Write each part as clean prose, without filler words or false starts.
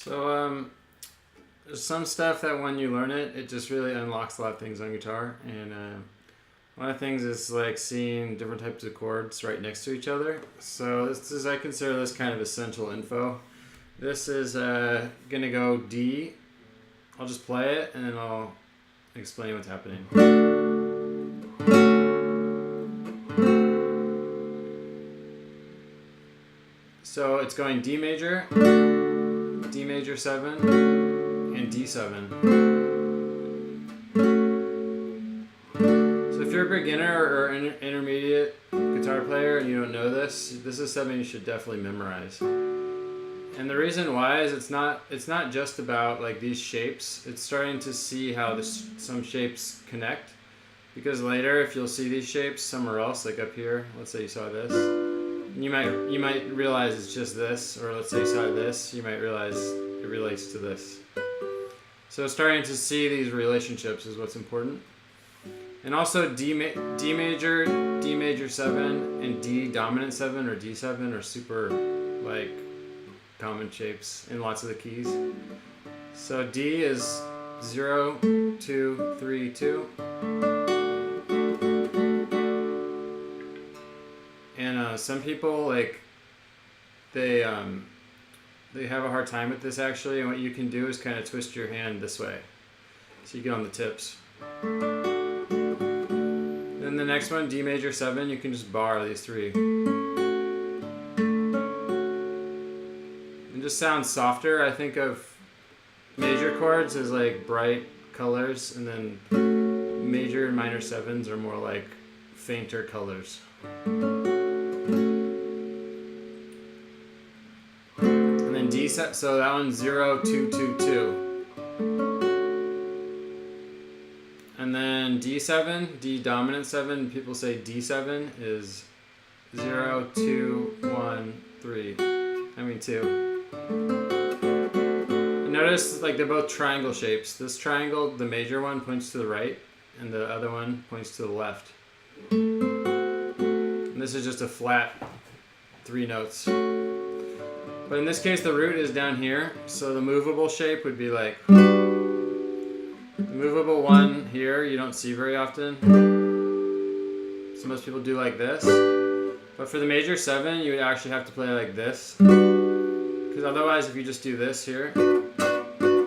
So there's some stuff that when you learn it, it just really unlocks a lot of things on guitar. And one of the things is like seeing different types of chords right next to each other. So I consider this kind of essential info. This is gonna go D. I'll just play it and then I'll explain what's happening. So it's going D major, D major 7, and D7. So if you're a beginner or intermediate guitar player and you don't know this is something you should definitely memorize. And the reason why is it's not just about like these shapes. It's starting to see how some shapes connect. Because later, if you'll see these shapes somewhere else, like up here, let's say you saw this, you might realize it's just this, or let's say you saw this, you might realize it relates to this. So starting to see these relationships is what's important. And also D major, D major 7, and D dominant 7 or D7 are super like common shapes in lots of the keys. So D is 0, 2, 3, 2. And some people like they have a hard time with this actually, and what you can do is kind of twist your hand this way so you get on the tips. Then the next one, D major 7, you can just bar these three. It just sounds softer. I think of major chords as like bright colors, and then major and minor 7s are more like fainter colors. And then D set, so that one's 0, 2, 2, 2. And then D7, D dominant 7, people say D7 is 0, 2, 1, 3. I mean 2. And notice like they're both triangle shapes. This triangle, the major one points to the right, and the other one points to the left. And this is just a flat 3 notes. But in this case, the root is down here, so the movable shape would be like the movable one here. You don't see very often, so most people do like this. But for the major 7, you would actually have to play like this, because otherwise, if you just do this here,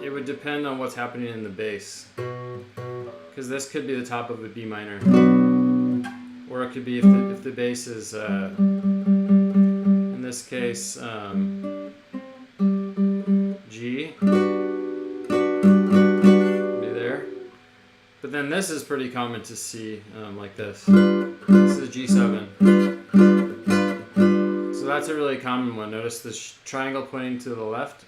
it would depend on what's happening in the bass. Because this could be the top of a B minor, or it could be if the bass is in this case G, be there. But then this is pretty common to see like this. This is G7. So that's a really common one. Notice this triangle pointing to the left.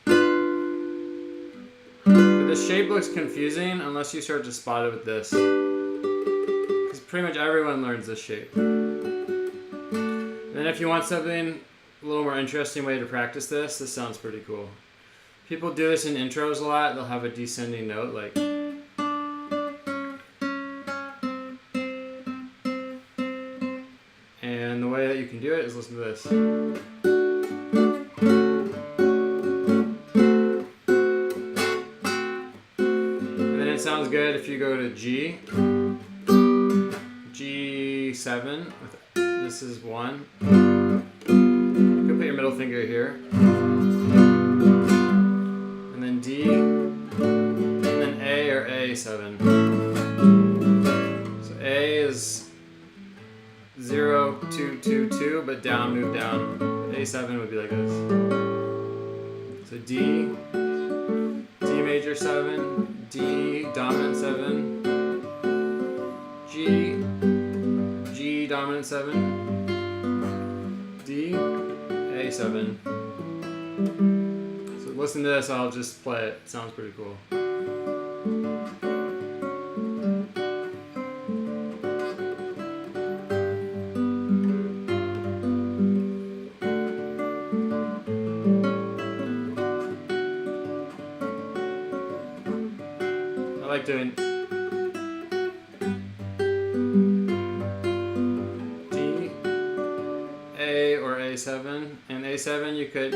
But this shape looks confusing unless you start to spot it with this. Because pretty much everyone learns this shape. And then if you want something a little more interesting way to practice this sounds pretty cool. People do this in intros a lot. They'll have a descending note like. And the way that you can do it is listen to this. And then it sounds good if you go to G, G7, this is 1. You can put your middle finger here. And then D, and then A or A7. So A is 0, 2, 2, 2, but down, move down. A7 would be like this. So D, D major 7, D dominant 7, G, G dominant 7, D, A7. So listen to this, I'll just play it. It sounds pretty cool. I like doing D, A or A7, and A7 you could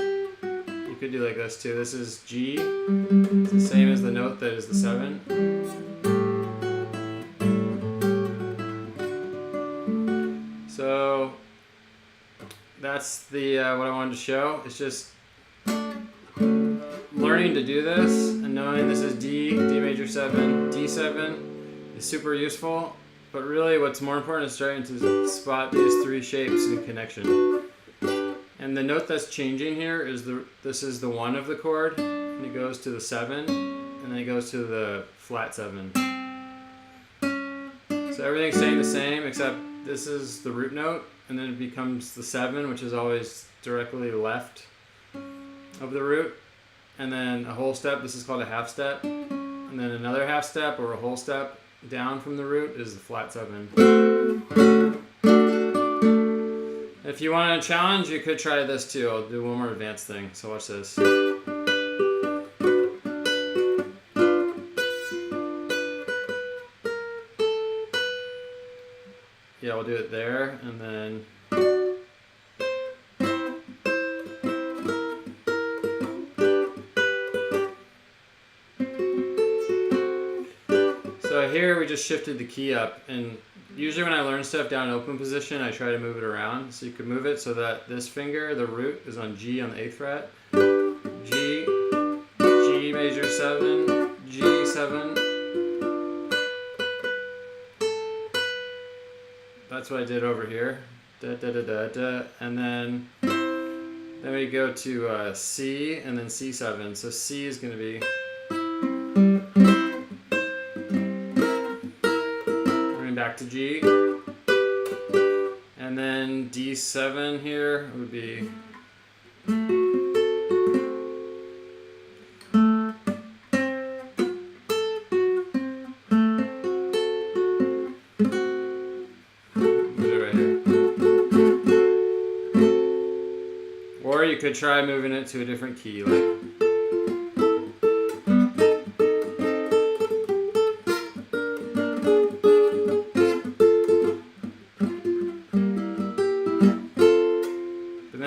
could do like this too. This is G. It's the same as the note that is the 7. So that's the what I wanted to show. It's just learning to do this and knowing this is D, D major 7, D7 is super useful. But really what's more important is starting to spot these 3 shapes in connection. And the note that's changing here is this is the 1 of the chord, and it goes to the 7, and then it goes to the flat 7. So everything's staying the same except this is the root note, and then it becomes the 7, which is always directly left of the root. And then a whole step, this is called a half step. And then another half step or a whole step down from the root is the flat 7. If you want a challenge, you could try this too. I'll do one more advanced thing. So watch this. Yeah, we'll do it there, and then so here we just shifted the key up, and usually when I learn stuff down in open position, I try to move it around. So you could move it so that this finger, the root, is on G on the 8th fret. G, G major 7, G 7. That's what I did over here. Da, da, da, da, da. And then we go to C and then C7. So C is going to be back to G, and then D7 here would be right here. Or you could try moving it to a different key, like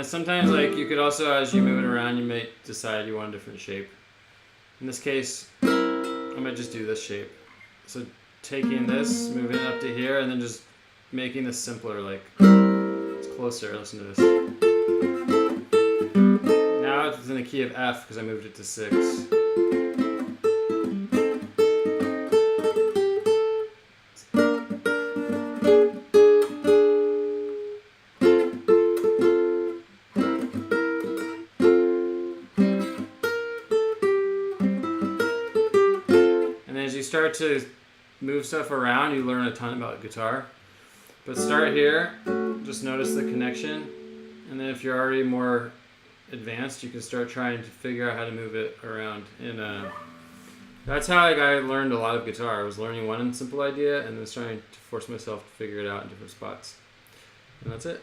sometimes, like, you could also, as you move it around, you may decide you want a different shape. In this case, I might just do this shape. So taking this, moving it up to here, and then just making this simpler, like, it's closer. Listen to this. Now it's in the key of F because I moved it to 6. Start to move stuff around, you learn a ton about guitar. But start here, just notice the connection, and then if you're already more advanced, you can start trying to figure out how to move it around. And that's how I learned a lot of guitar. I was learning one simple idea and then starting to force myself to figure it out in different spots. And that's it.